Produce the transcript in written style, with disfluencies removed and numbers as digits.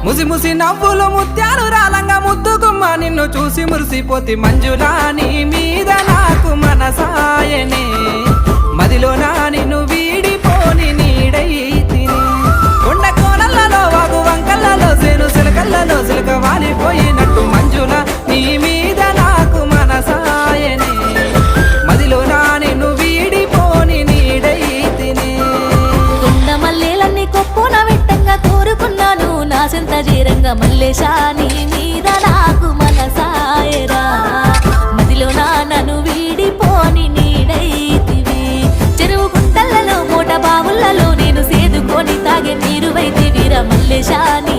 ముసి ముసి నవ్వులు ముత్యాలు రాలంగా ముద్దుకుమ్మ నిన్ను చూసి మురిసిపోతి మంజులా నీ మీద నాకు మనసాయనే మదిలోనా నిన్ను వీడిపోని నీడైతిని కొండ కోనలలో వాగు వంకలలో సేను సిలకలలో సిలక వాలిపోయినట్టు మంజులా నీ మీద నాకు మనసాయనే మదిలోనా నిన్ను వీడిపోని నీడైతిని కొండ మల్లెలన్నీ కొప్పున విట్టంగా కోరుకున్నాను నా సెంత జీరంగా మల్లేశా నీ మీద నాకు మనసాయరా మదిలోనా నన్ను వీడిపోని నీడైతివి చెరువు గుంటలలో మూట బావులలో నేను సేదుకొని తాగే నీరు వైతివిరా మల్లేశా నీ